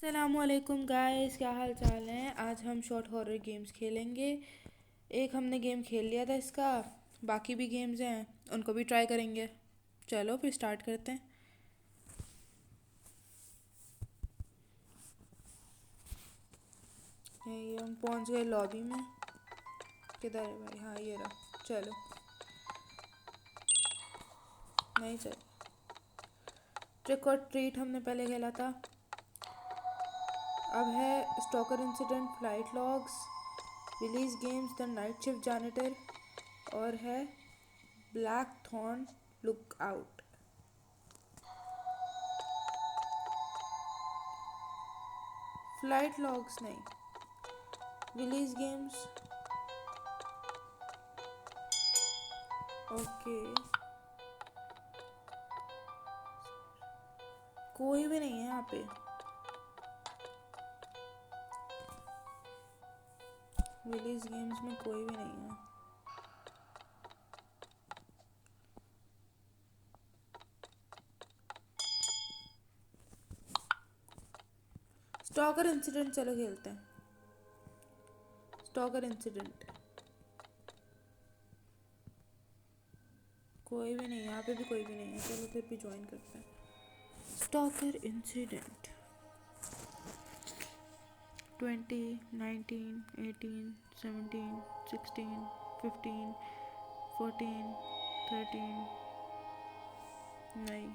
अस्सलामुअलैकुम गाइस, क्या हाल चाल हैं। आज हम शॉर्ट हॉरर गेम्स खेलेंगे। एक हमने गेम खेल लिया था इसका, बाकी भी गेम्स हैं उनको भी ट्राई करेंगे। चलो फिर स्टार्ट करते हैं। ये हम पहुंच गए लॉबी में। किधर है भाई? हाँ ये रहा। चलो, नहीं चल। ट्रिक और ट्रीट हमने पहले खेला था। अब है stalker incident, flight logs, release games, the night shift janitor और है black thorn look out. Flight logs नहीं, रिलीज गेम्स। ओके, कोई भी नहीं है यहाँ पे। रिलीज गेम्स में कोई भी नहीं है। स्टॉकर इंसिडेंट चलो खेलते हैं। स्टॉकर इंसिडेंट कोई भी नहीं है यहाँ पे, भी कोई भी नहीं है। चलो फिर भी ज्वाइन करते हैं। स्टॉकर इंसिडेंट 20, 19, 18, 17, 16, 15, 14, 13, नहीं,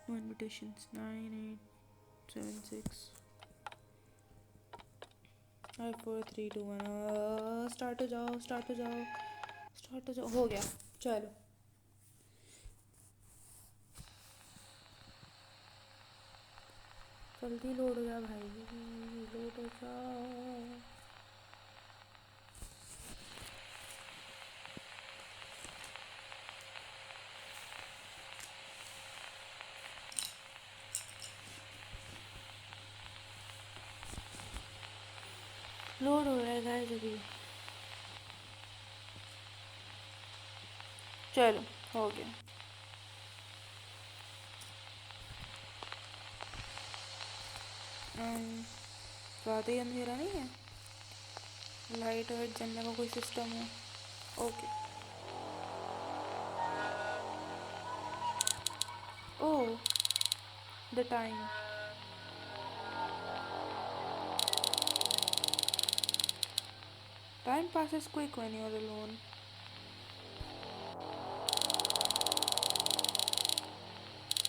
नो इन्विटेशंस, 9, 8, 7, 6, 5, 4, 3, 2, 1। स्टार्ट हो जाओ, स्टार्ट हो जाओ, स्टार्ट हो जाओ। हो गया। चलो, जल्दी लोड हो जा भाई, लोड हो जा। लोड हो रहा है गाइस अभी। चलो, हो गया। ज़्यादा ही अंधेरा नहीं है, लाइट वाइट जलने का कोई सिस्टम है? Okay. Oh, the time. Time passes quick when you're alone.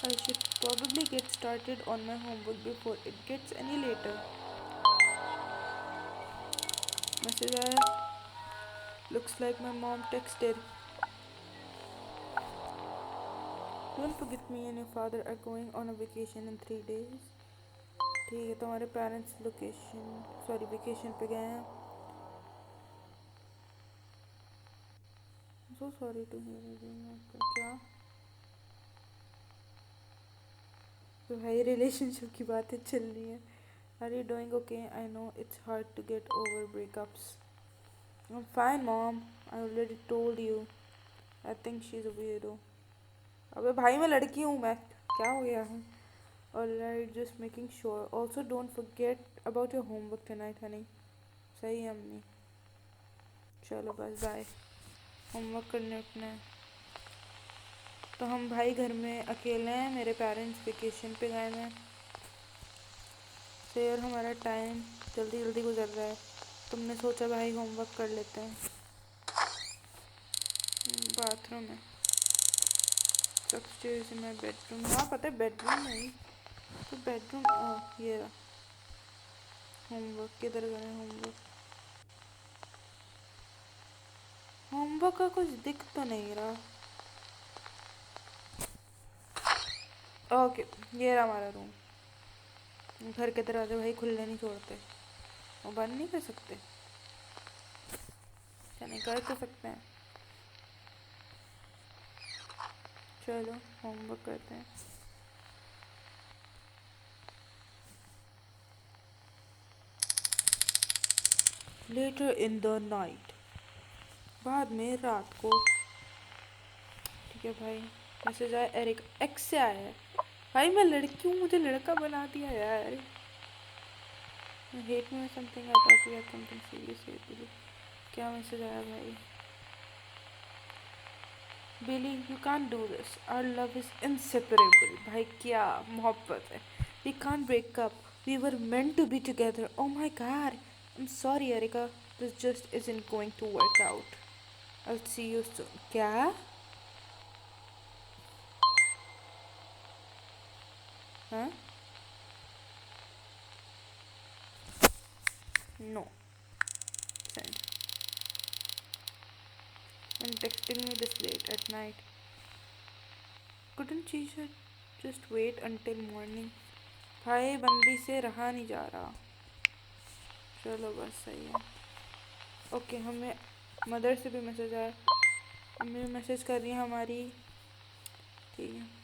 I should probably get started on my homework before it gets any later. Message आया, looks like my mom texted. Don't forget me and your father are going on a vacation in 3 days. ठीक है, तुम्हारे parents vacation पे गए हैं। So sorry to hear। क्या? तो भाई रिलेशनशिप की बातें चल रही है। Are you doing okay? I know it's hard to get over breakups. I'm fine, mom. I already told you. I think she's a weirdo. अबे भाई, मैं लड़की हूँ मैं, क्या हो गया है? Alright, just making sure. Also, don't forget about your homework tonight, honey. सही है अम्मी। चलो बस बाय, होमवर्क करने उठना है। तो हम भाई घर में अकेले हैं, मेरे पेरेंट्स वेकेशन पे गए हैं। तो यार हमारा टाइम जल्दी जल्दी गुजर रहा है। तुमने सोचा भाई होमवर्क कर लेते हैं। बाथरूम है, अपस्टेयर्स इन माय बेडरूम। हाँ पता है, बेडरूम नहीं तो बेडरूम। ये रहा होमवर्क। किधर गए होमवर्क? होमवर्क का कुछ दिख तो नहीं रहा। ओके, ये रहा हमारा रूम। घर के दरवाजे भाई खुले नहीं छोड़ते, वो बंद नहीं कर सकते? क्या नहीं कर तो सकते हैं? चलो होमवर्क करते हैं। लेटर इन द नाइट, बाद में रात को। ठीक है भाई, मैसेज आया, एरिक एक्स से आया है। भाई मैं लड़की हूँ, मुझे लड़का बना दिया यार। Hate me something, I thought we had something serious. क्या मैसेज आया भाई? Billy you can't do this, our love is inseparable. भाई क्या मोहब्बत है। We can't break up, we were meant to be together. Oh my god, I am sorry Erica, this just isn't going to work out. I see you soon. क्या? हाँ? No send. And texting me this late at night. Couldn't she just wait until morning? भाई बंदी से रहा नहीं जा रहा। चलो बस सही है। ओके हमें मदर से भी मैसेज आया, मम्मी भी मैसेज कर रही है हमारी। ठीक है।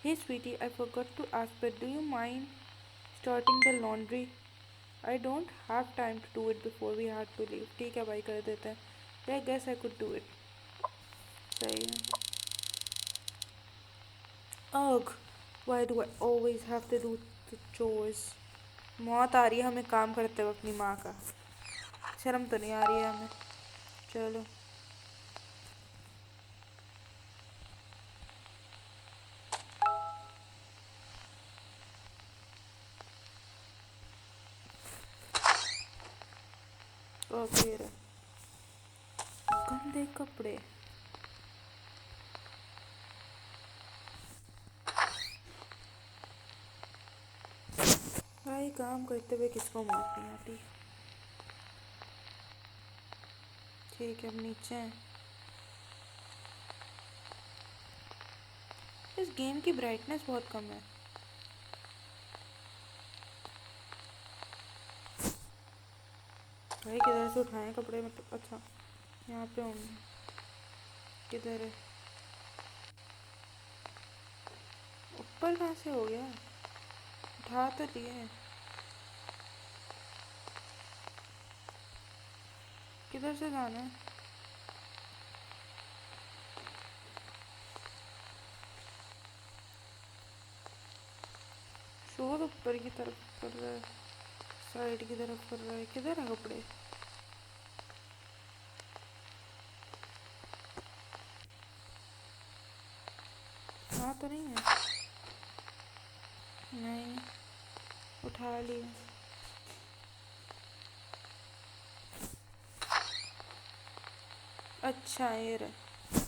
Hey sweetie, I forgot to ask but do you mind starting the laundry? I don't have time to do it before we have to leave. ठीक है भाई कर देते हैं। I guess I could do it. सही है। Ugh, why do I always have to do the chores? मौत आ रही है हमें काम करते हुए अपनी माँ का। शर्म तो नहीं आ रही है हमें। चलो फिर गंदे कपड़े। भाई काम करते हुए किसको मौत नहीं आती। ठीक है अब नीचे हैं। इस गेम की ब्राइटनेस बहुत कम है। भाई किधर से उठाएं कपड़े, मतलब अच्छा यहाँ पे होंगे। किधर है? ऊपर कहाँ से हो गया? उठा तो लिए। किधर से जाना है? शोर ऊपर की तरफ कर रहा है, साइड की तरफ कर रहा है। किधर है कपड़े? हाँ तो नहीं है। नहीं उठा लिए। अच्छा ये रहा।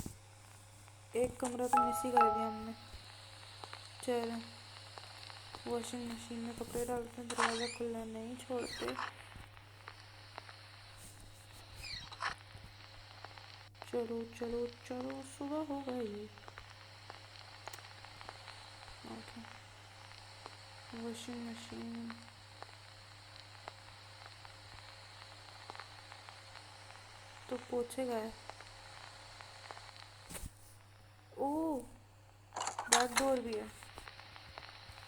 एक कमरा तो मिस ही कर दिया हमने। चलो वॉशिंग मशीन में कपड़े डालते हैं, दरवाज़ा खुला नहीं छोड़ते। चलो चलो चलो सुबह हो गई। ओके वॉशिंग मशीन तो पोछे गए। ओह बैक डोर भी है।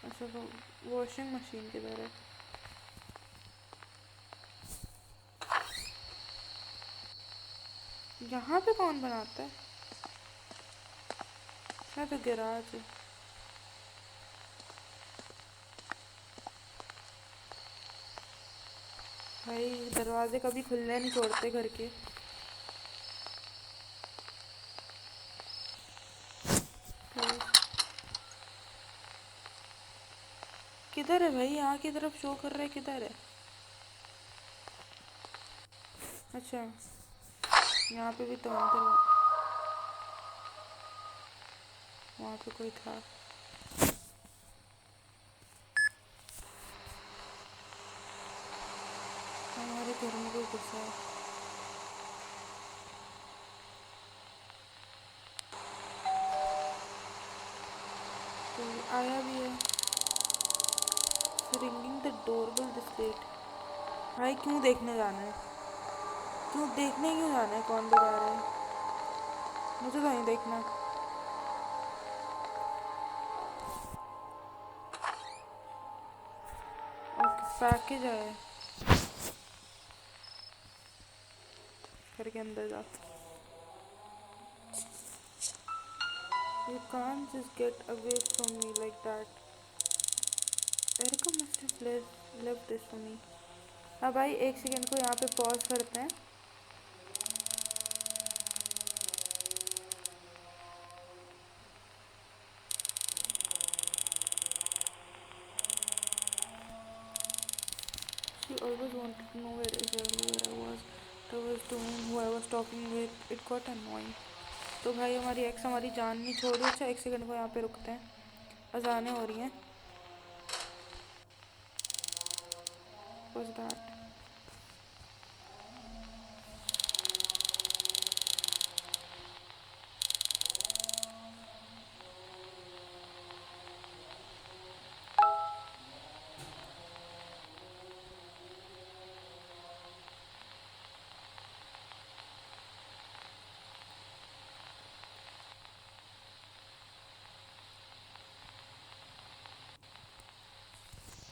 अच्छा तो वॉशिंग मशीन किधर है? यहाँ पे कौन बनाता है? शायद तो गैराज है। भाई दरवाजे कभी खुलने नहीं छोड़ते घर के। किधर है भाई? यहाँ की तरफ शो कर रहा है, किधर है? अच्छा यहाँ पे भी तो अंदर वहाँ पे कोई था। हमारे घर में कोई घुसा है। तो आया भी है। Ringing the doorbell this late. भाई क्यों देखने जाना है? क्यों देखने क्यों जाना है कौन बजा रहा है? मुझे तो नहीं देखना। ओके पैकेज आया घर के अंदर जा। You can't just get away from me like that. Erica must have left this for me. हाँ भाई, एक सेकेंड को यहाँ पे पॉज करते हैं. She always wanted to know exactly where I was. I was doing, who I was talking with. It got annoying. तो भाई हमारी एक्स हमारी जान नहीं छोड़ रही. अच्छा, एक सेकंड को यहाँ पे रुकते हैं. अजानें हो रही हैं. What's that?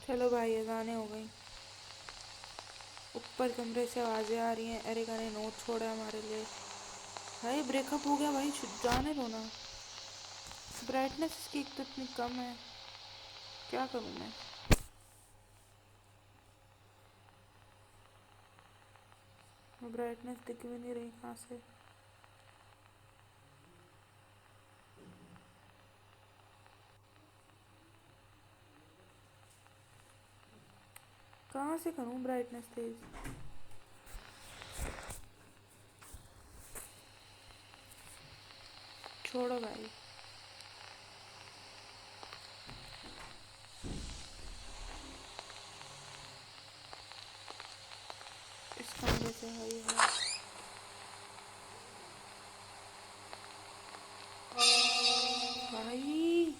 चलो भाई, अजानें हो गई. ऊपर कमरे से आवाज़ें आ रही हैं. एरिका ने नोट छोड़ा है हमारे लिए. भाई ब्रेकअप हो गया भाई, जाने दो ना. ब्राइटनेस इसकी एक तो इतनी कम है. क्या करूँ मैं. ब्राइटनेस दिख भी नहीं रही कहाँ से. कहाँ से करूँ ब्राइटनेस तेज. छोड़ो भाई. इस कमरे से भाई है. भाई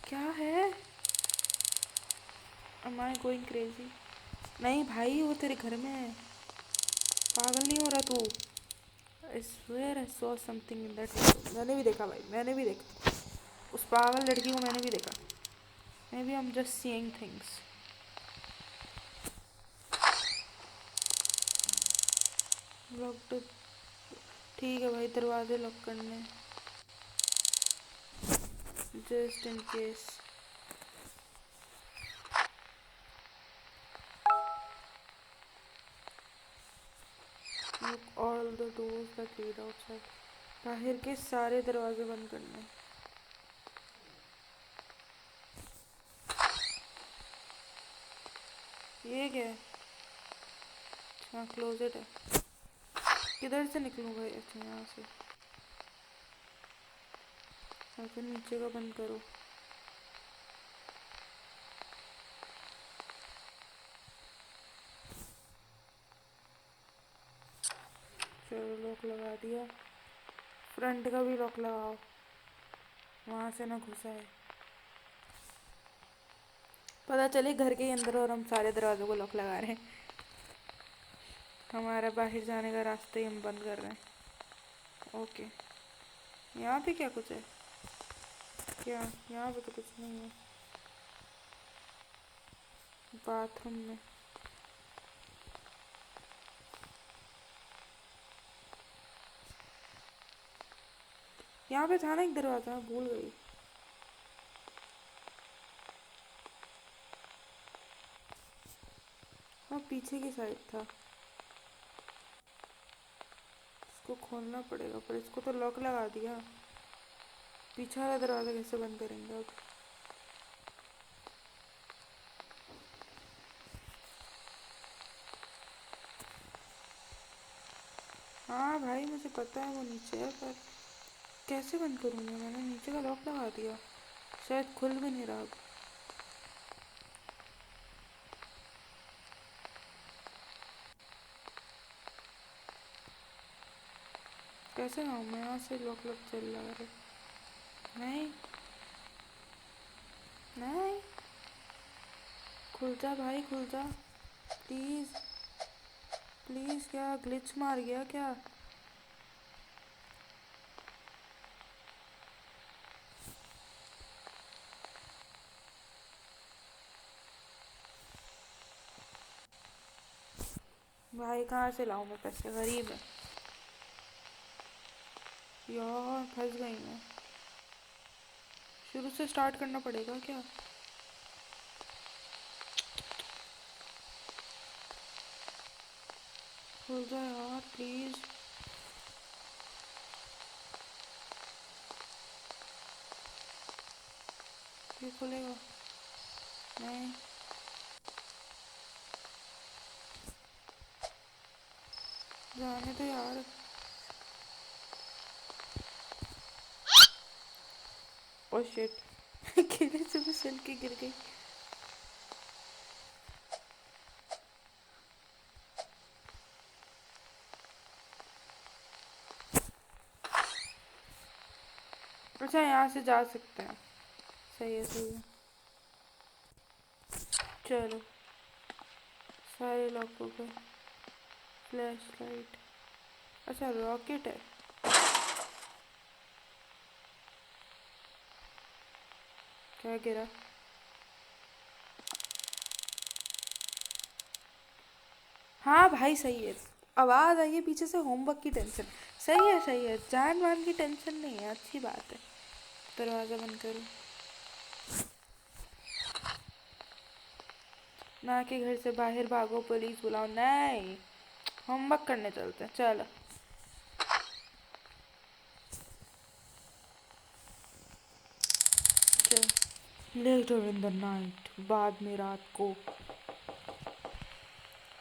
क्या है. Am I going crazy? नहीं भाई, वो तेरे घर में है. पागल नहीं हो रहा तू. I swear I saw something in that window. मैंने भी देखा भाई, मैंने भी देखा. उस पागल लड़की को मैंने भी देखा. Maybe I'm just seeing things. Locked. ठीक है भाई, दरवाजे लॉक करने. Just in case. Look all the doors that lead outside. बाहर के सारे दरवाजे बंद करने. ये क्या है. अच्छा, क्लोजेट है. किधर से निकलूँ भाई. अच्छा, यहाँ से. फिर नीचे का बंद करो. चलो, लॉक लगा दिया. फ्रंट का भी लॉक लगाओ, वहाँ से ना घुसा है. पता चले घर के अंदर और हम सारे दरवाज़ों को लॉक लगा रहे हैं. हमारा बाहर जाने का रास्ता ही हम बंद कर रहे हैं. ओके. यहाँ पे क्या कुछ है. क्या. यहाँ पे तो कुछ नहीं है. बाथरूम में. यहाँ पे था ना एक दरवाज़ा, भूल गई. हाँ, पीछे की साइड था. इसको खोलना पड़ेगा, पर इसको तो लॉक लगा दिया. पीछे वाला दरवाज़ा कैसे बंद करेंगे अब. हाँ भाई, मुझे पता है वो नीचे है, पर कैसे बंद करूँगी. मैंने नीचे का लॉक लगा दिया. शायद खुल भी नहीं रहा. कैसे आऊँ मैं यहाँ से. लॉक लॉक चल रहा है. नहीं नहीं. खुल जा भाई, खुल जा प्लीज़. प्लीज़. क्या ग्लिच मार गया क्या. भाई कहाँ से लाऊं मैं पैसे. गरीब है यार, फंस गई मैं. शुरू से स्टार्ट करना पड़ेगा क्या? खुल जा यार प्लीज। ये खुलेगा? नहीं। जाने तो यार। Oh shit. गिरे से फिसल के गिर गई। अच्छा यहाँ से जा सकते हैं। सही है सही है। चलो सारे लॉक हो गए। Flash light. अच्छा रॉकेट है। क्या गिरा? हाँ भाई सही है। आवाज़ आई है पीछे से होमवर्क की टेंशन। सही है जान मान की टेंशन नहीं है, अच्छी बात है। दरवाज़ा बंद करो। ना कि घर से बाहर भागो पुलिस बुलाओ, नहीं। होमवर्क करने चलते हैं चलो। लेटर इन द नाइट, बाद में रात को।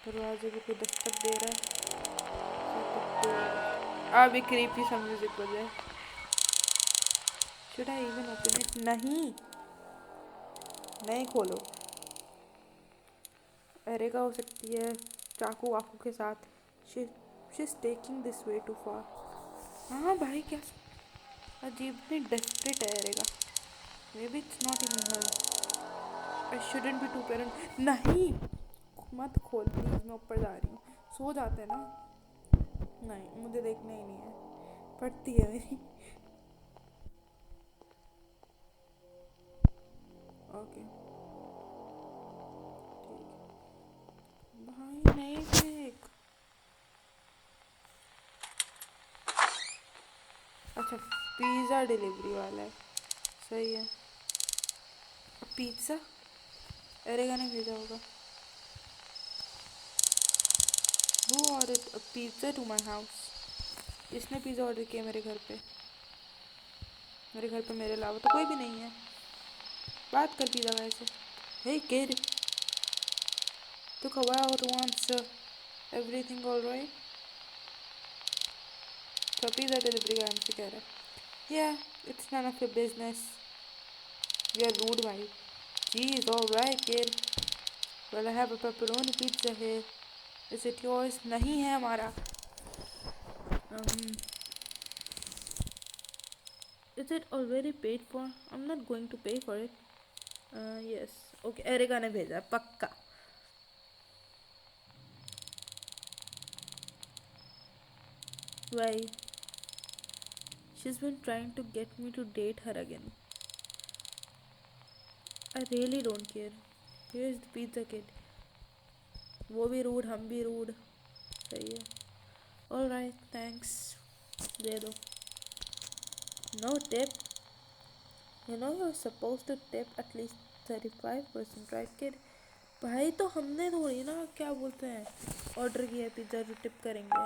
दरवाजे पे कोई दस्तक दे रहा है। अभी क्रीपी सा म्यूजिक बजे। Should I even open it? नहीं नहीं खोलो। एरिका हो सकती है चाकू वाकू के साथ। She is taking this way too far. हाँ भाई क्या अजीब इतनी डेस्परेट है Erica. Maybe it's not even her. I shouldn't be too parent. नहीं मत खोल प्लीज, मैं ऊपर जा रही हूँ। सो जाते हैं ना। नहीं मुझे देखना ही नहीं है, पड़ती है मेरी। ओके ठीक भाई नहीं देख। अच्छा पिज़्ज़ा डिलीवरी वाला है। सही है। पिज़्ज़ा एरेगा ने भेजा होगा। Who ordered a pizza to my house? किसने पिज़्ज़ा ऑर्डर किया मेरे घर पे? मेरे घर पे मेरे अलावा तो कोई भी नहीं है। बात कर पिज़्ज़ा गाय से। Hey kid, took a while to answer. Everything all right? तो पिज़्ज़ा डिलीवरी का हमसे कह रहा है। Yeah, it's none of your business. You're rude भाई। Geez, all right kid. Well, I have a pepperoni pizza here. Is it yours? नहीं है हमारा। Um, is it already paid for? I'm not going to pay for it. Yes. Okay, Erica ने भेजा है पक्का। Why? She's been trying to get me to date her again. I really don't care. Here's the pizza kid. वो भी rude हम भी rude. सही है। Alright, thanks. दे दो। No tip. You know you're supposed to tip at least 35%, right kid? भाई तो हमने थोड़ी ना क्या बोलते हैं ऑर्डर किया है पिज़्ज़ा जो टिप करेंगे।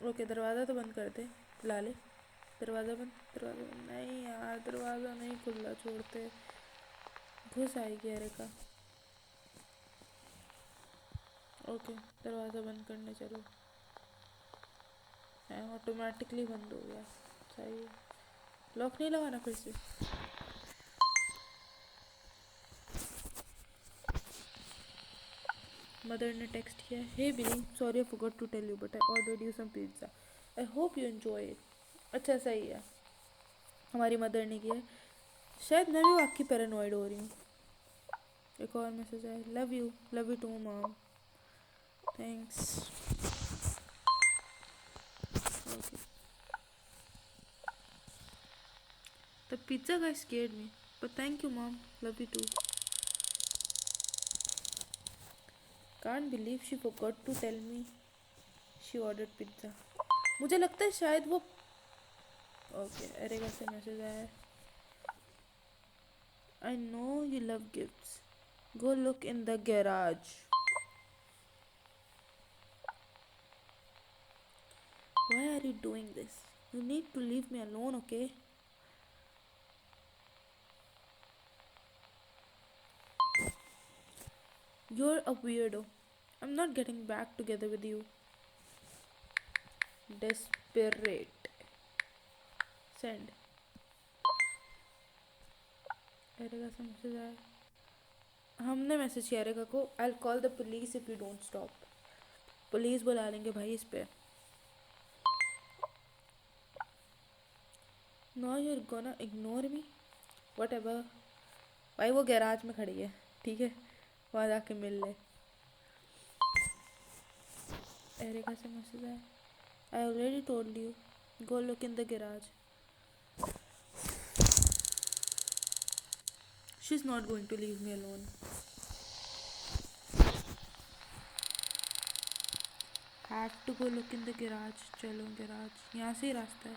ओके दरवाज़ा तो बंद कर दे। ला ले। दरवाज़ा बंद। दरवाज़ा बंद नहीं यार, दरवाज़ा नहीं खुला छोड़ते। घुस आएगी एरिका। ओके दरवाज़ा बंद करने चलो। ऑटोमेटिकली बंद हो गया। सही है। लॉक नहीं लगाना फिर से। मदर ने टेक्स्ट किया, hey Billy sorry I forgot to tell you but I ordered you some pizza, I hope you enjoy it. अच्छा सही है। हमारी मदर ने किया। शायद मैं भी वाकई पैरानॉइड हो रही हूँ। एक और मैसेज आया, love you too mom, thanks. Okay the pizza guy scared me but thank you mom, love you too. Can't believe she forgot to tell me she ordered pizza. मुझे लगता है शायद वो ओके एरेगा से मैसेज आया है। I know you love gifts. Go look in the garage. Why are you doing this? You need to leave me alone, okay? You're a weirdo. I'm not getting back together with you. Desperate. Send. Erica से message आया. हमने message किया areca को. I'll call the police if you don't stop. Police बुला लेंगे भाई इस पे. Now you're gonna ignore me? Whatever. भाई वो गैराज में खड़ी है, ठीक है, वहाँ जाके मिल ले. एरिका से मैसेज आया. I already told you. Go look in the garage. She's not going to leave me alone. Have to go look in the garage. चलो garage. यहाँ से ही रास्ता है.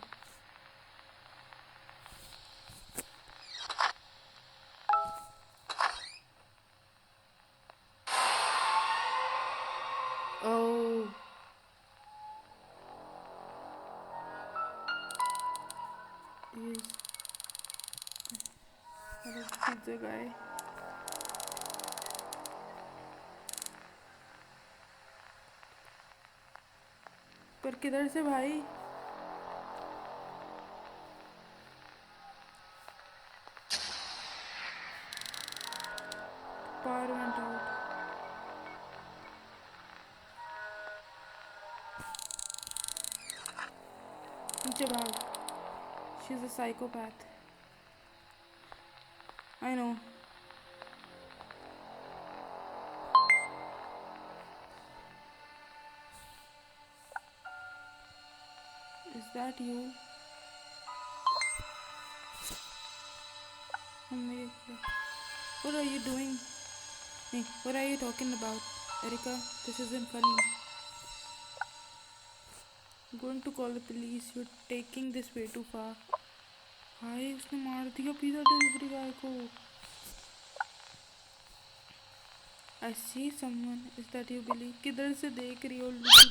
Oh. He's a pizza guy. पर किधर से भाई? Power went out. नीचे भाग. She's a psychopath. I know. Is that you? What are you doing? Hey, what are you talking about? Erika, this isn't funny. I'm going to call the police. You're taking this way too far. भाई उसने मार दिया pizza delivery गाय को. I see someone. Is that you, Billy? किधर से देख रही हो लुकी?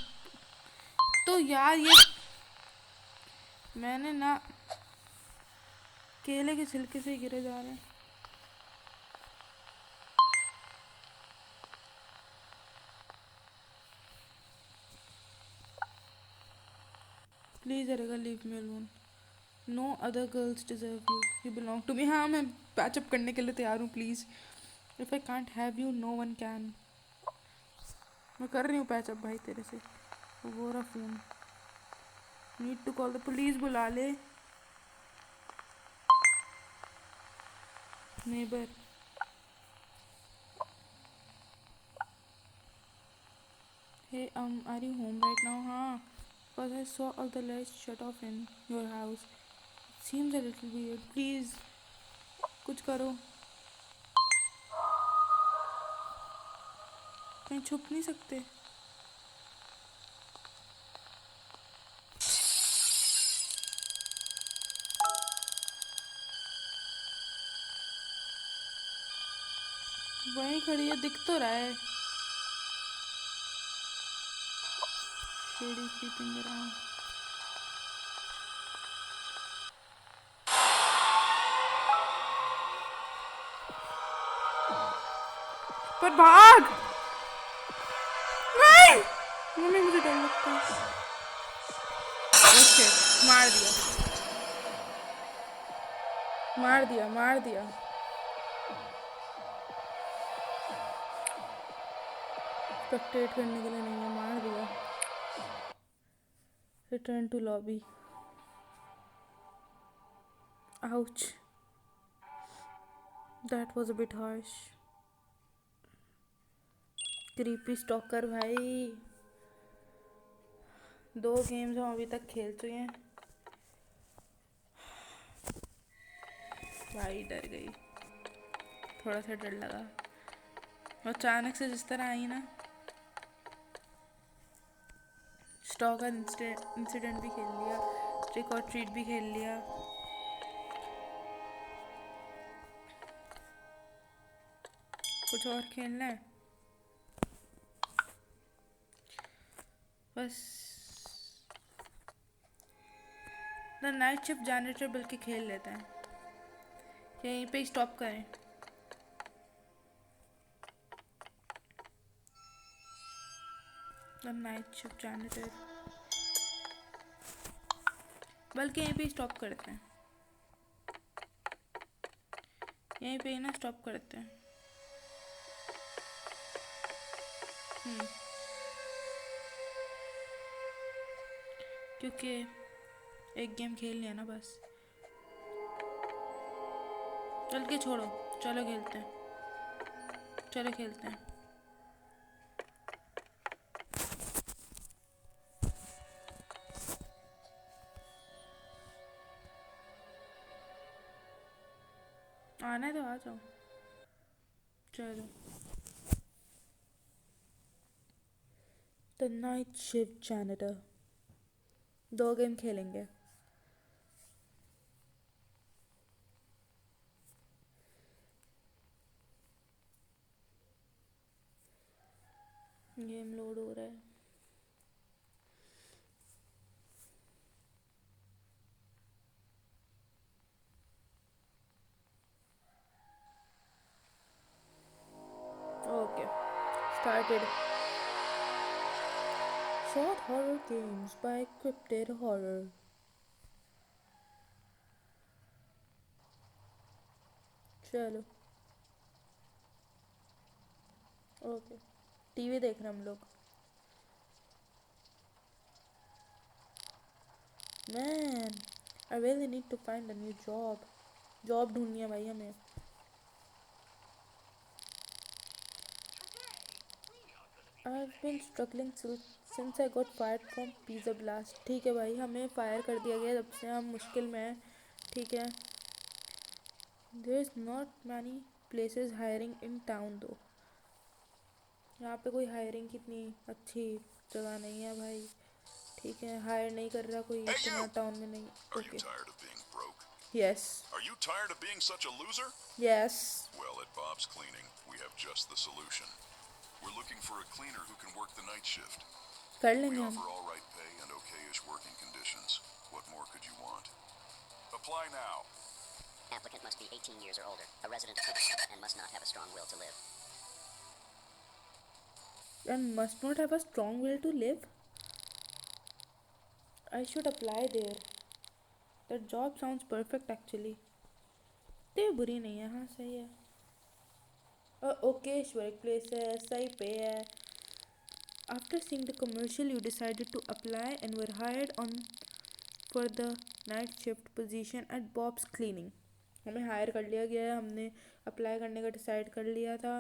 तो यार ये मैंने ना केले के छिलके से गिरे जा रहे हैं. Please Erika, leave me alone. No other girls deserve you. You belong to me. हाँ मैं पैचअप करने के लिए तैयार हूँ. Please. If I can't have you, no one can. मैं कर रही हूँ पैचअप भाई तेरे से. वो रहा phone. Need to call the police. बुला ले. Neighbor. Hey, are you home right now? हाँ. Because I saw all the lights shut off in your house. It seems a little weird. Please. कुछ करो. कहीं छुप नहीं सकते? वहीं खड़ी है, दिख तो रहा है. Shady creeping around. पर भाग. नहीं. मम्मी मुझे डर लगता है. ओके, मार दिया. मार दिया, मार दिया. स्पेक्टेट करने के लिए नहीं है, मार दिया. Return to lobby. Ouch. That was a bit harsh. Creepy stalker भाई. 2 गेम्स हम अभी तक खेल चुके हैं. भाई डर गई. थोड़ा सा डर लगा. अचानक से जिस तरह आई ना. स्टॉकर इंसिडेंट भी खेल लिया. ट्रिक और ट्रीट भी खेल लिया. कुछ और खेलना है? बस द नाइट शिफ्ट जनरेटर बल्कि खेल लेते हैं, यहीं पे स्टॉप करें। द नाइट शिफ्ट जनरेटर बल्कि यहीं पे स्टॉप करते हैं, यहीं पे ना स्टॉप करते हैं। क्योंकि एक गेम खेल लिया ना बस। चल के छोड़ो, चलो खेलते हैं, चलो खेलते हैं। आना है तो आ जाओ। चलो the night shift janitor 2 game खेलेंगे। गेम लोड हो रहा है। Okay started. Short horror games by Cryptid Horror. चलो ओके, टीवी देख रहे हम लोग। Man I really need to find a new job ढूंढनी है भाई हमें। I've been struggling since I got fired from Pizza Blast. ठीक है भाई, हमें फायर कर दिया गया जब से हम मुश्किल में हैं। ठीक है, there is not many places hiring in town though. यहाँ पे कोई हायरिंग की इतनी अच्छी जगह नहीं है भाई। ठीक है, हायर नहीं कर रहा कोई इतना टाउन में नहीं। Okay Yes. Are you tired of being such a loser? Yes. Well, at Bob's Cleaning, we have just the solution. We're looking for a cleaner who can work the night shift. कर We लेंगे हम। offer all right pay and okay-ish working conditions. What more could you want? Apply now. Applicant must be 18 years or older, a resident of Cleveland, and must not have a strong will to live. And must not have a strong will to live. I should apply there. That job sounds perfect actually. तो बुरी नहीं है, हाँ सही है। Okesh work place है, सही पे है। After seeing the commercial, you decided to apply and were hired on for the night shift position at Bob's Cleaning. हमें हायर कर लिया गया है, हमने अप्लाई करने का डिसाइड कर लिया था,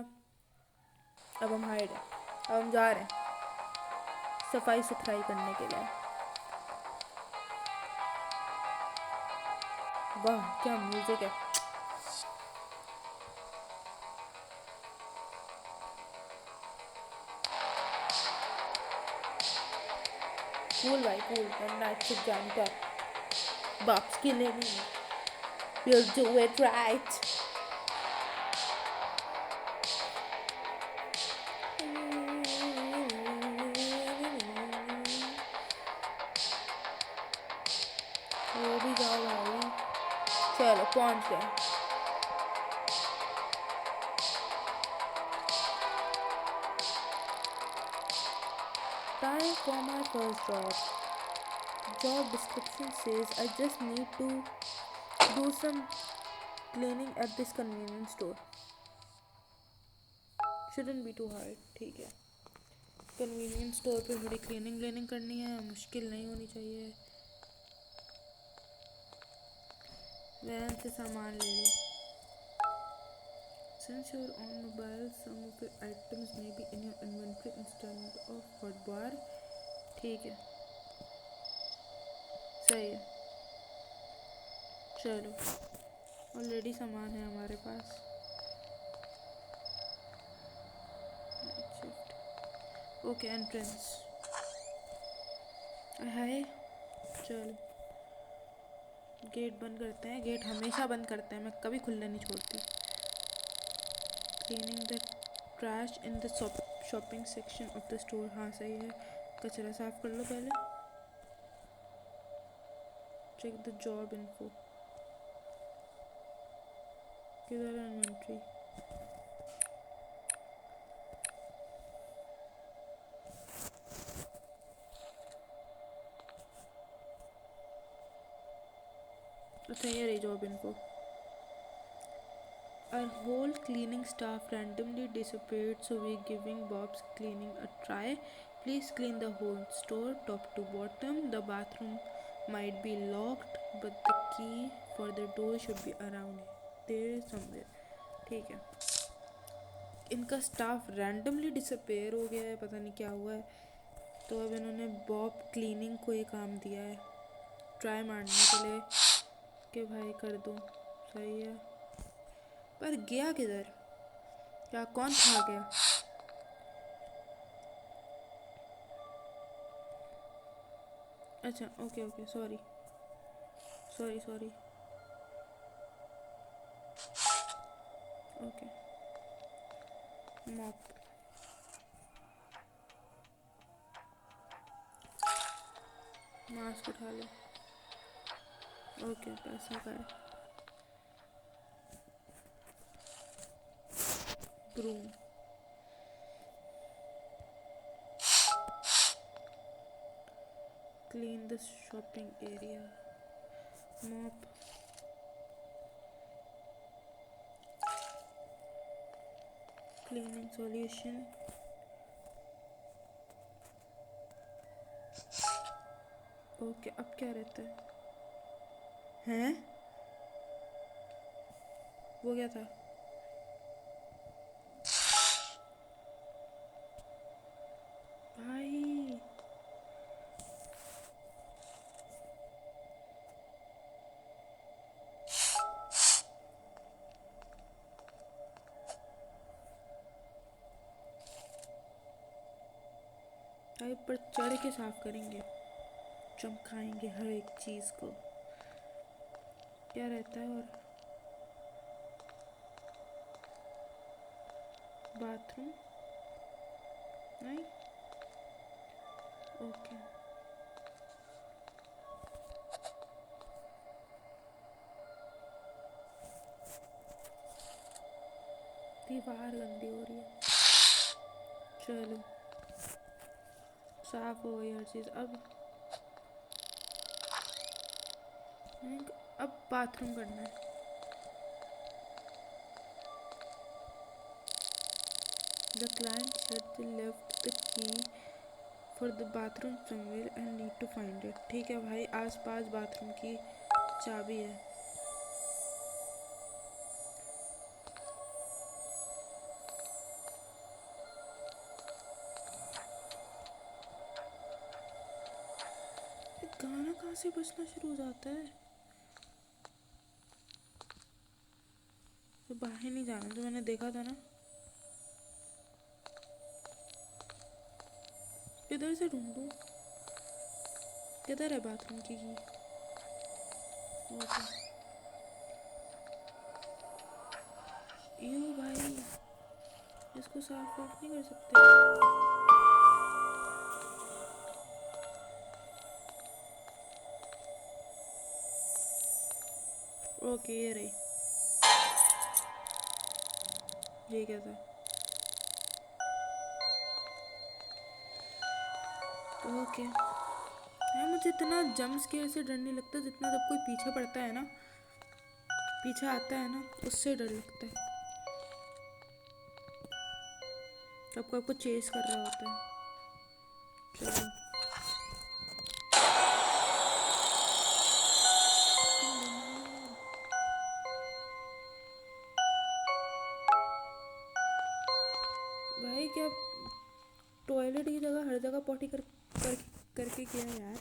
अब हम हायर हैं, अब हम जा रहे हैं सफाई सुथराई करने के लिए। वाह क्या म्यूजिक है। कूल भाई cool, night shift janitor Bob's Cleaning, we'll do it right. वो भी जाओ भाई, चलो पहुंच गए। Time for my first job. Job description says I just need to do some cleaning at this convenience store. Shouldn't be too hard. ठीक है, convenience store पे थोड़ी क्लीनिंग करनी है, मुश्किल नहीं होनी चाहिए। वैन से सामान ले लो। Since you're on mobile, some of your items may be in your inventory instead of hotbar. ठीक है, सही है। चलो ऑलरेडी सामान है हमारे पास। ओके एंट्रेंस है। चलो गेट बंद करते हैं, गेट हमेशा बंद करते हैं, मैं कभी खुला नहीं छोड़ती। Cleaning the trash in the shopping section of the store. हाँ सही है. कचरा साफ कर लो पहले. Check the job info. किधर है inventory? अच्छा ये रही job info. Our whole cleaning staff randomly disappeared, so we're giving Bob's cleaning a try. Please clean the whole store top to bottom. The bathroom might be locked, but the key for the door should be around there somewhere. ठीक है. इनका staff randomly disappear हो गया है, पता नहीं क्या हुआ है. तो अब इन्होंने बॉब क्लीनिंग को ये काम दिया है ट्राई मारने के लिए कि भाई कर दो. सही है. पर गया किधर? क्या कौन खा गया? अच्छा okay okay sorry sorry sorry. Okay mop. Mask उठा लो. ओके पैसा का है. Broom. Clean the shopping area. Mop. Cleaning solution. Okay अब क्या रहता है? हैं? वो क्या था? भाई भाई पर चढ़ के साफ करेंगे, चमकाएंगे हर एक चीज को. क्या रहता है? और बाथरूम नहीं. ओके दीवार गंदी हो रही है. चलो साफ हो गई हर चीज. अब बाथरूम करना है. The client said they left the key for the bathroom somewhere and need to find it. ठीक है भाई आसपास बाथरूम की चाबी है. गाना कहाँ से बजना शुरू हो जाता है? तो बाहर नहीं जाना जो मैंने देखा था ना. किधर से ढूंढूं? किधर है बाथरूम की ओके. यू भाई इसको साफ ऑफ नहीं कर सकते? ओके ये रही. ये क्या था? ओके यार मुझे इतना जंप स्केयर से डर नहीं लगता जितना जब कोई पीछे पड़ता है ना, पीछे आता है ना, उससे डर लगता है. जब कोई आपको चेस कर रहा होता है. चलो भाई क्या टॉयलेट की जगह हर जगह पॉटी करके किया यार.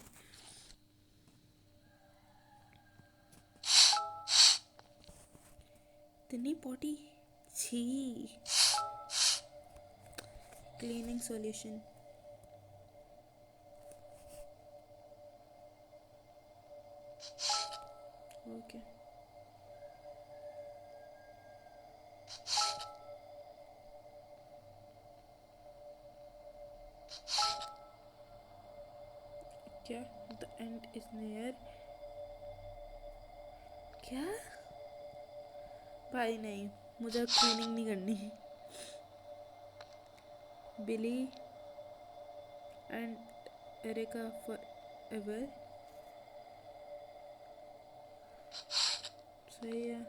इतनी पॉटी छी. Cleaning solution. ओके क्या? The end is near? क्या? भाई नहीं, मुझे क्लीनिंग नहीं करनी। बिली एंड एरिका फॉर एवर। सही है।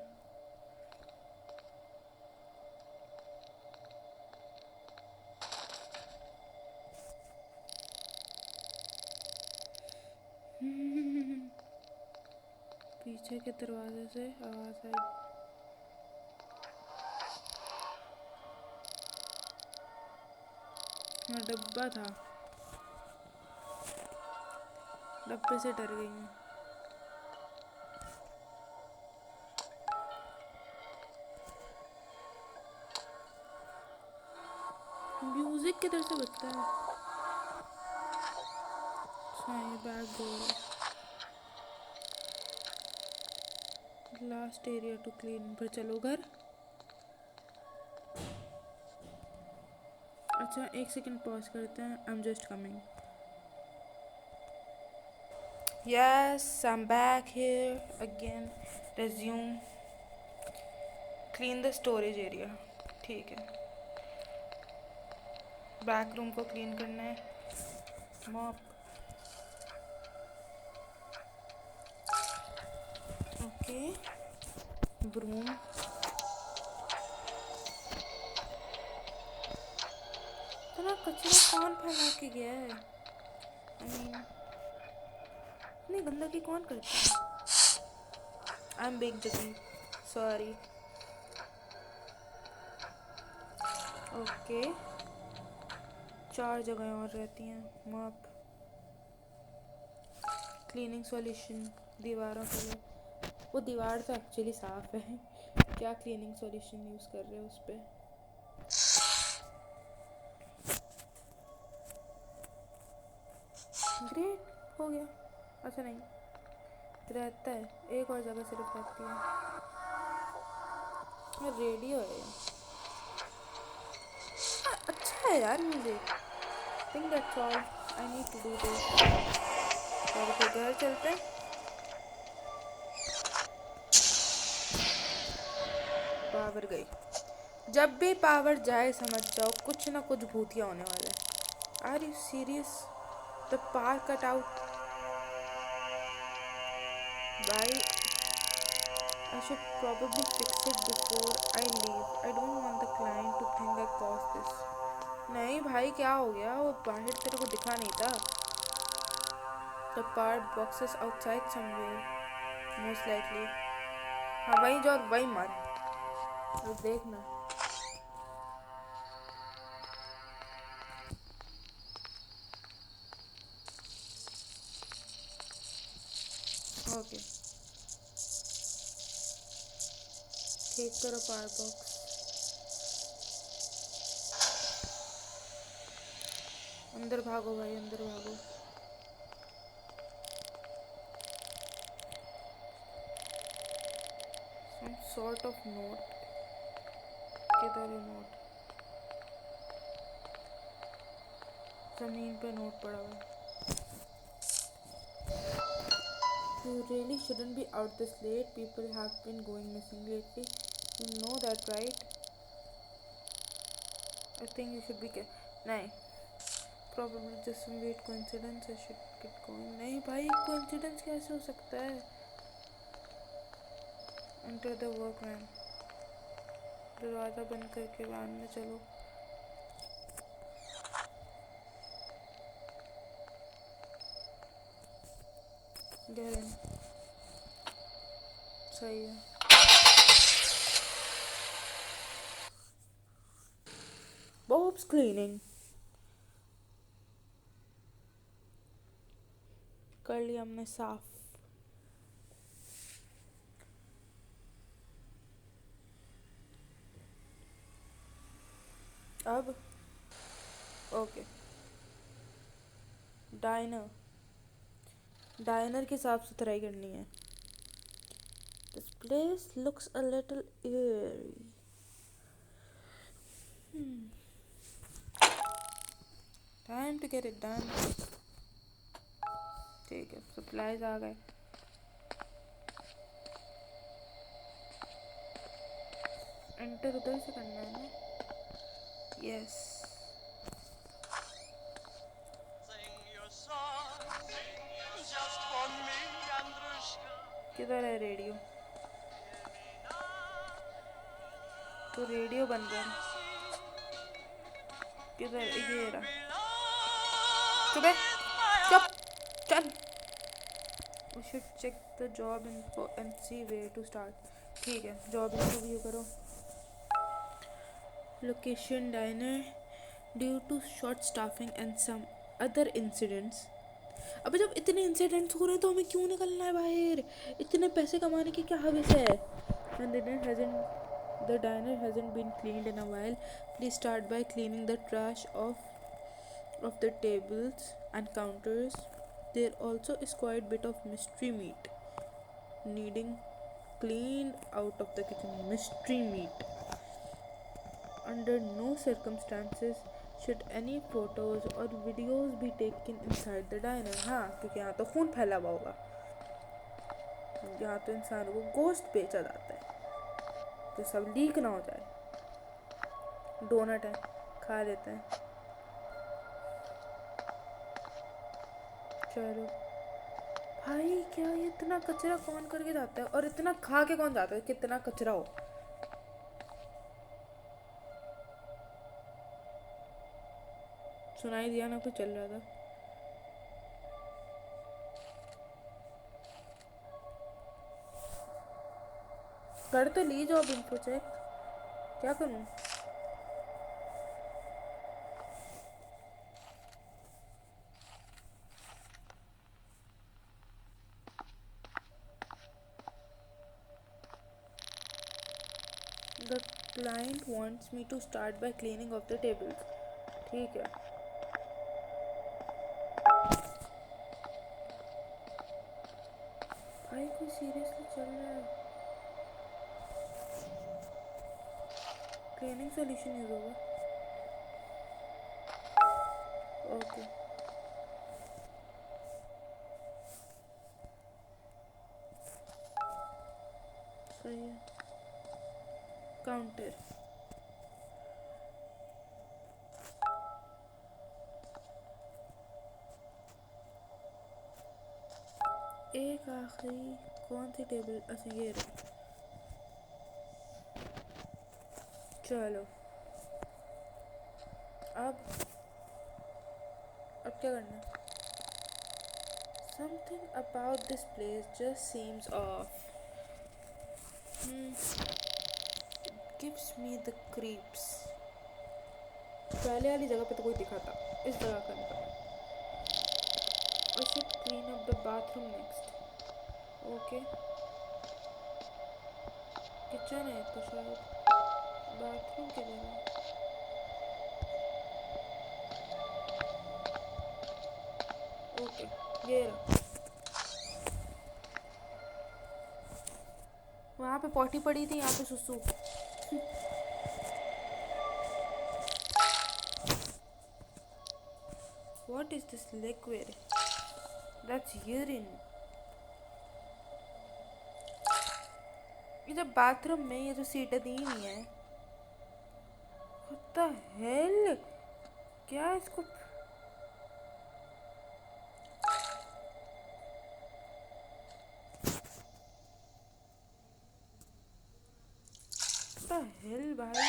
पीछे के दरवाजे से आवाज आई। हाँ, डब्बा था। डब्बे से डर गई मैं। म्यूजिक किधर से बजता है? सही, back door. Last area to clean. पर चलो घर। अच्छा, एक सेकंड पॉज करते हैं। I am just coming. Yes, I am back here again. Resume. Clean the storage area. ठीक है, बैक रूम को क्लीन करना है। मॉप। Okay, broom. इतना कचरा कौन फैला के गया है? आई मीन, इतनी गंदगी कौन करता है? आई एम बिग जगी, सॉरी। ओके, 4 जगह और रहती हैं। मॉप, क्लीनिंग सॉल्यूशन दीवारों के लिए। वो दीवार तो एक्चुअली साफ है। क्या क्लीनिंग सॉल्यूशन यूज़ कर रहे हो उस पर? ग्रेट, हो गया। अच्छा नहीं, रहता है, एक और जगह सिर्फ रहती है। रेडियो है। अच्छा है यार music. Think that's all I need to do this. और फिर घर चलते हैं। पावर गई। जब भी पावर जाए समझ जाओ कुछ ना कुछ भूतिया होने वाला है। Are you serious? The power cut out. भाई, I should probably fix it before I leave. I don't want the client to think I caused this. नहीं भाई, क्या हो गया? वो बाहर तेरे को दिखा नहीं था? The part boxes outside somewhere, most likely. हाँ, वहीं जो और वहीं मर। अब देखना। ओके, ठीक करो पावर बॉक्स। अंदर भागो भाई, अंदर भागो। Some sort of note. किधर है नोट? जमीन पे नोट पड़ा हुआ है। You really shouldn't be out this late. People have been going missing lately. You know that, right? I think you should be नहीं, probably just some weird coincidence. I should get going. नहीं भाई, coincidence कैसे हो सकता है? Enter the workman. दरवाज़ा बंद करके वैन में चलो। Get in. सही है। Bob's cleaning. कर लिया हमने साफ। अब ओके, डाइनर। डाइनर की साफ सुथराई करनी है। This place looks a little eerie. Time to get it done. ठीक है, supplies आ गए. Enter उधर से करना है ना? Yes. Sing your song just for me, Andrushka. किधर है रेडियो? तो रेडियो बन रहा है. किधर ये रहा? चुप है, चुप, चल. We should check the job info and see where to start. ठीक है, job info view करो. Location diner. Due to short staffing and some other incidents. अबे जब इतने इंसिडेंट्स हो रहे हैं तो हमें क्यों निकलना है बाहर? इतने पैसे कमाने की क्या हवस है? And the diner hasn't been cleaned in a while. Please start by cleaning the trash of the tables and counters. There also is quite a bit of mystery meat needing cleaned out of the kitchen. Mystery meat. Under no circumstances should any photos or videos be taken inside the diner. हाँ, क्योंकि यहाँ तो खून फैला हुआ होगा. यहाँ तो इंसानों को गोश्त बेचा जाता है, तो सब लीक ना हो जाए. डोनट है, खा लेते हैं. चलो भाई, क्या ये इतना कचरा कौन करके जाता है? और इतना खा के कौन जाता है? कितना कचरा हो. सुनाई दिया ना, कुछ चल रहा था. कर तो ली जॉब इन्फो चेक. क्या करूं? The client wants me to start by cleaning off the tables. ठीक है. भाई कोई सीरियसली चल रहा है. क्लीनिंग सोल्यूशन यूज होगा. ओके. सही है. काउंटर. एक आखिरी कौन सी टेबल? अच्छा ये रही. चलो अब क्या करना है? Something about this place just seems off. It gives me the creeps. पहले वाली जगह पे तो कोई दिखा था, इस जगह का नहीं पता. I should clean up the bathroom next. Okay. Kitchen है तो शायद. बाथरूम के लिए. ओके, ये रहा. वहाँ पे पॉटी पड़ी थी, यहाँ पे सुसु. What is this liquid? That's urine. ये जब बाथरूम में ये जो सीटें दी हुई हैं, what the hell? क्या इसको? what the hell भाई?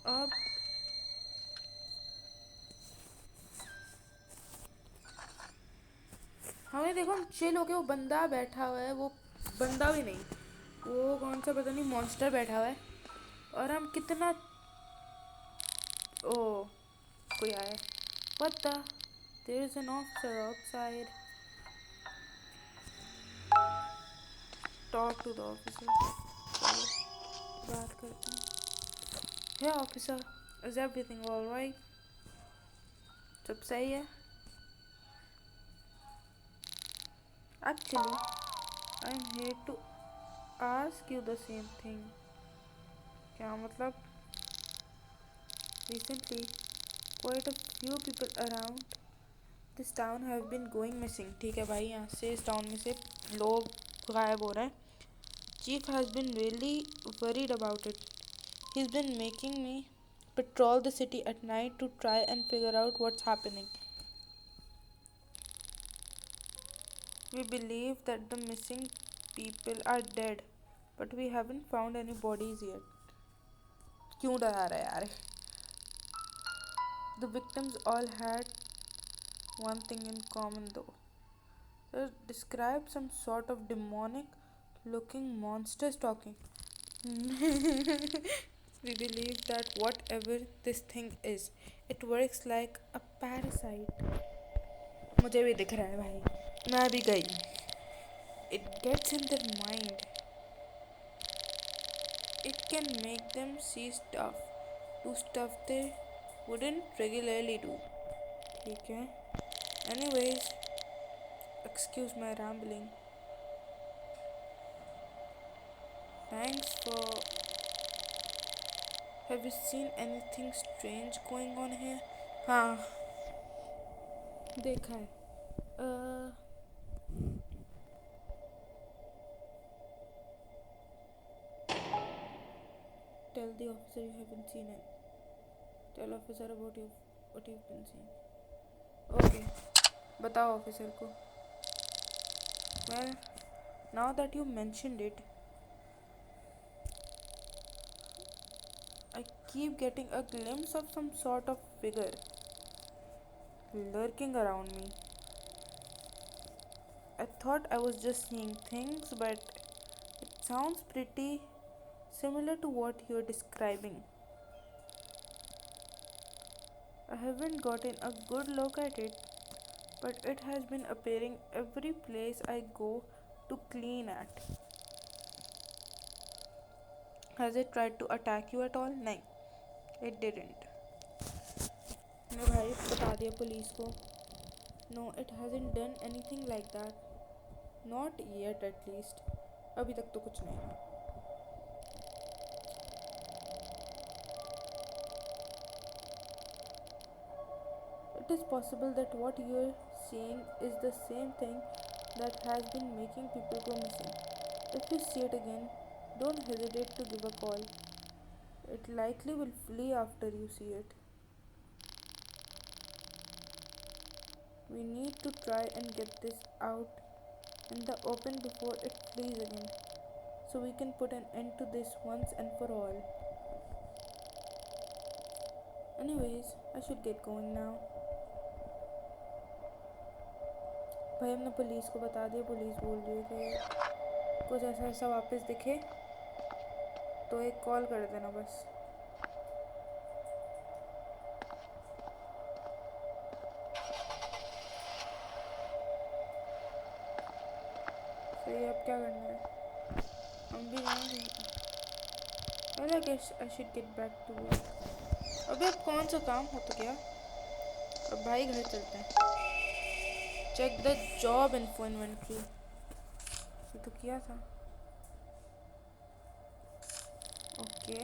अब हमें देखो, हम चिल होके, वो बंदा बैठा हुआ है, वो बंदा भी नहीं, वो कौन सा पता नहीं मॉन्स्टर बैठा हुआ है, और हम कितना. ओ कोई आया. What the? There is an officer outside. Talk to the officer. चलो बात करते हैं. Hey officer, is everything all right? सब सही है? Actually, I'm here to ask you the same thing. क्या मतलब? Recently, quite a few people around this town have been going missing. ठीक है भाई, यहाँ से इस टाउन में से लोग गायब हो रहे हैं. Chief has been really worried about it. He's been making me patrol the city at night to try and figure out what's happening. We believe that the missing people are dead, but we haven't found any bodies yet. क्यों डरा रहा है यार? The victims all had one thing in common though. They described some sort of demonic looking monsters talking. We believe that whatever this thing is, it works like a parasite. मुझे भी दिख रहा है भाई, मैं भी गई. It gets in their mind. It can make them see stuff, do stuff they wouldn't regularly do. ठीक है. Anyways, excuse my rambling. Thanks for. Have you seen anything strange going on here? हाँ, देखा है. Tell the officer you haven't seen it. Tell officer about what you've been seeing. Okay, बताओ officer को. Well, now that you mentioned it, I keep getting a glimpse of some sort of figure lurking around me. I thought I was just seeing things, but it sounds pretty similar to what you're describing. I haven't gotten a good look at it, but it has been appearing every place I go to clean at. Has it tried to attack you at all? नहीं, it didn't. मैं भाई बता दिया police को. No, it hasn't done anything like that. Not yet at least. अभी तक तो कुछ नहीं. It is possible that what you're seeing is the same thing that has been making people go missing. If you see it again, don't hesitate to give a call. It likely will flee after you see it. We need to try and get this out in the open before it flees again, so we can put an end to this once and for all. Anyways, I should get going now. भाई हमने police को बता दिया. Police बोल रही है कि कुछ ऐसा ऐसा वापस दिखे तो एक कॉल कर देना बस. सही, अब क्या करना है? हम भी जाएंगे. Well, I guess I should get back to work. अबे अब कौन सा काम हो तो क्या? अब भाई घर चलते हैं. Check the job info inventory. ये तो किया था. Okay.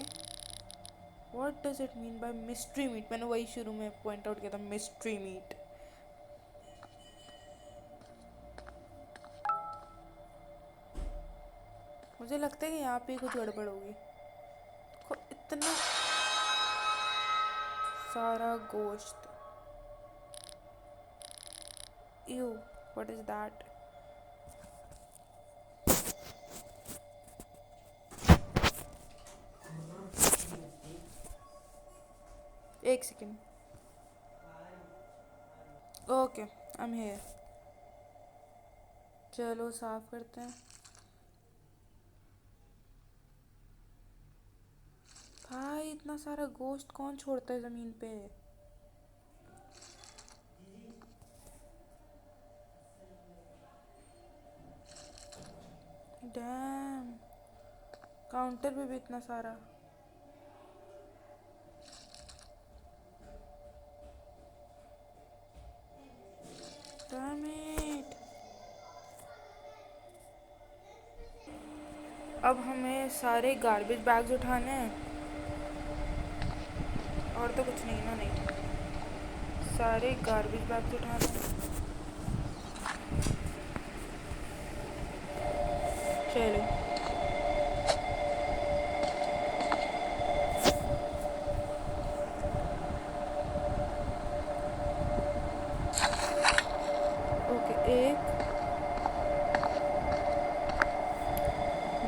What does it mean by mystery meat? मैंने वही शुरू में पॉइंट आउट किया था, mystery meat. मुझे लगता है कि यहाँ पे कुछ गड़बड़ होगी. इतना सारा गोश्त. Ew, what is that? एक second. Okay, I am here. चलो साफ करते हैं. भाई इतना सारा गोश्त कौन छोड़ता है ज़मीन पे? डैम, काउंटर पे भी इतना सारा. Damn it. अब हमें सारे गार्बेज बैग्स उठाने हैं और तो कुछ नहीं ना? नहीं, सारे गार्बेज बैग्स उठा रहे हैं। चलो ओके, 1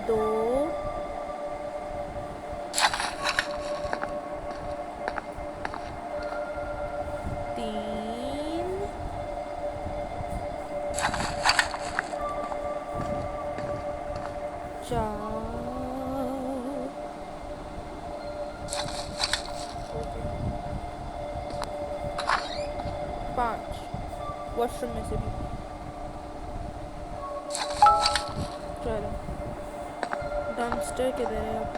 2 3 4 ओके, 5 वॉशरूम में से भी। चलो डम्पस्टर किधर है? अब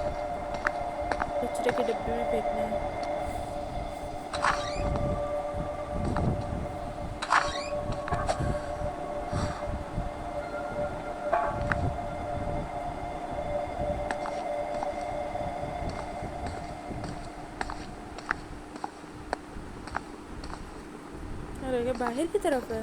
कचरे के डिब्बे में फेंकना है। अरे ये बाहर की तरफ है।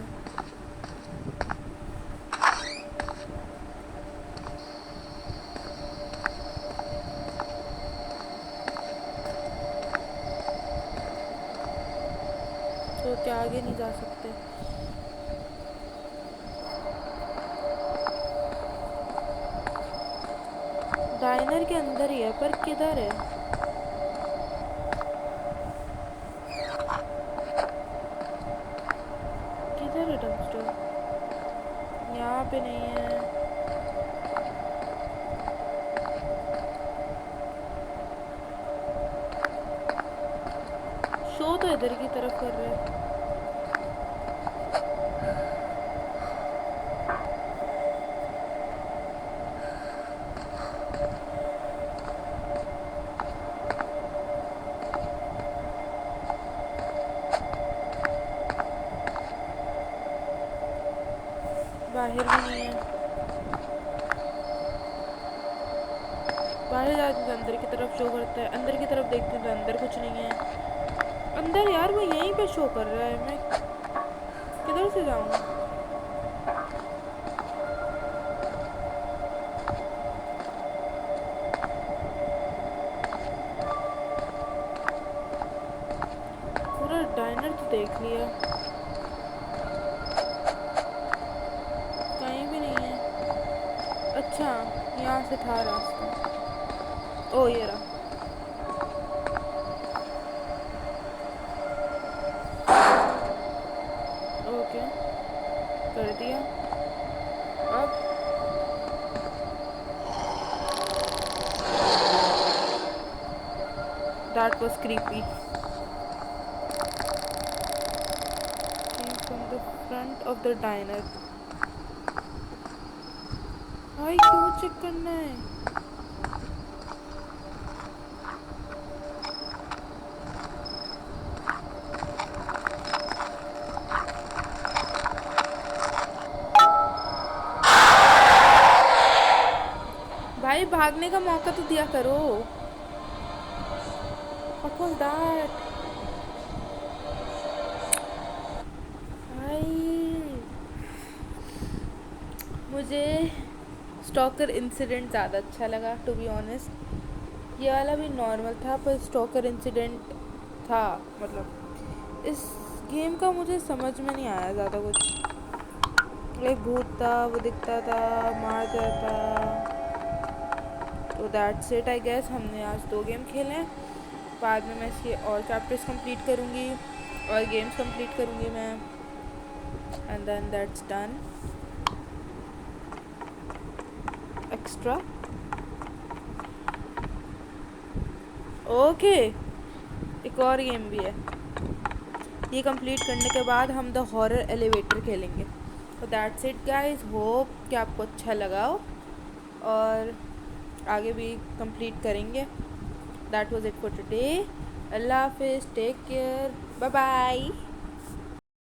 तो क्या आगे नहीं जा सकते? डाइनर के अंदर ही है, पर किधर है? किधर है डम्पस्टर? यहाँ पे नहीं है। शो तो इधर की तरफ कर रहे हैं। बाहर भी नहीं है। बाहर जाते तो अंदर की तरफ शो करता है, अंदर की तरफ देखते तो अंदर कुछ नहीं है। अंदर यार वो यहीं पे शो कर रहा है, मैं किधर से जाऊँ? पूरा डाइनर तो देख लिया, कहीं भी नहीं है। अच्छा, यहाँ से था रास्ता। ओ ये रहा। ओके, कर दिया। अब that was creepy. Came from the front of the diner. भाई क्यों चेक करना है? भाई भागने का मौका तो दिया करो। What was that? भाई मुझे स्टॉकर इंसिडेंट ज़्यादा अच्छा लगा, टू बी ऑनेस्ट। ये वाला भी नॉर्मल था, पर स्टॉकर इंसिडेंट था। मतलब इस गेम का मुझे समझ में नहीं आया ज़्यादा कुछ। एक भूत था, वो दिखता था, मार देता था। तो दैट्स इट आई गेस। हमने आज 2 गेम खेले हैं। बाद में मैं इसके और चैप्टर्स कंप्लीट करूँगी और गेम्स कंप्लीट करूँगी मैं, and then that's done. Extra okay, एक और गेम भी है। ये कंप्लीट करने के बाद हम द हॉरर एलिवेटर खेलेंगे। तो दैट्स इट गाइस, होप कि आपको अच्छा लगा हो और आगे भी कंप्लीट करेंगे। That was it for today. अल्लाह हाफिज़, टेक केयर, बाय बाय।